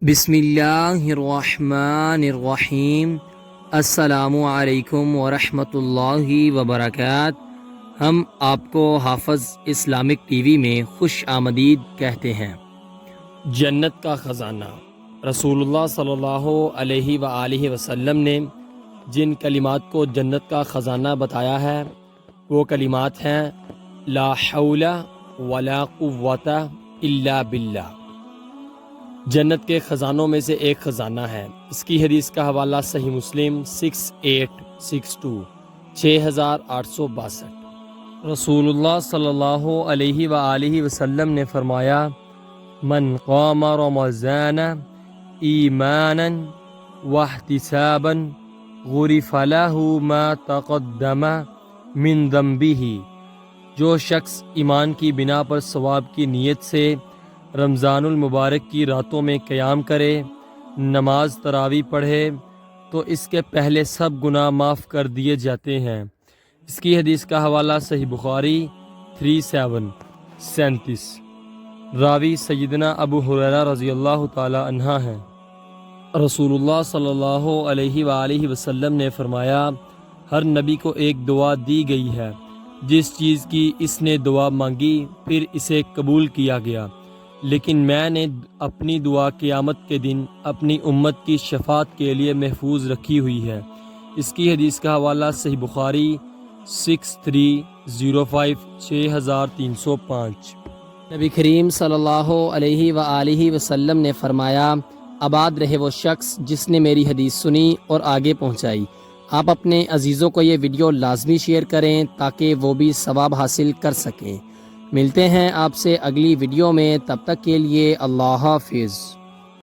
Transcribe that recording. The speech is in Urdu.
بسم اللہ الرحمن الرحیم۔ السلام علیکم ورحمۃ اللہ وبرکاتہ۔ ہم آپ کو حافظ اسلامک ٹی وی میں خوش آمدید کہتے ہیں۔ جنت کا خزانہ۔ رسول اللہ صلی اللہ علیہ وآلہ وسلم نے جن کلمات کو جنت کا خزانہ بتایا ہے وہ کلمات ہیں لا حول ولا قوت الا باللہ۔ جنت کے خزانوں میں سے ایک خزانہ ہے۔ اس کی حدیث کا حوالہ صحیح مسلم 6862 6862۔ رسول اللہ صلی اللہ علیہ وآلہ وسلم نے فرمایا من قام رمضان ایمانا واحتسابا غفر له ما تقدم من ذنبه۔ جو شخص ایمان کی بنا پر ثواب کی نیت سے رمضان المبارک کی راتوں میں قیام کرے، نماز تراویح پڑھے تو اس کے پہلے سب گناہ معاف کر دیے جاتے ہیں۔ اس کی حدیث کا حوالہ صحیح بخاری 3737۔ راوی سیدنا ابو ہریرہ رضی اللہ تعالی عنہ ہیں۔ رسول اللہ صلی اللہ علیہ وآلہ وسلم نے فرمایا ہر نبی کو ایک دعا دی گئی ہے، جس چیز کی اس نے دعا مانگی پھر اسے قبول کیا گیا، لیکن میں نے اپنی دعا قیامت کے دن اپنی امت کی شفاعت کے لیے محفوظ رکھی ہوئی ہے۔ اس کی حدیث کا حوالہ صحیح بخاری 6305 6305۔ نبی کریم صلی اللہ علیہ وآلہ وسلم نے فرمایا آباد رہے وہ شخص جس نے میری حدیث سنی اور آگے پہنچائی۔ آپ اپنے عزیزوں کو یہ ویڈیو لازمی شیئر کریں تاکہ وہ بھی ثواب حاصل کر سکیں۔ ملتے ہیں آپ سے اگلی ویڈیو میں، تب تک کے لیے اللہ حافظ۔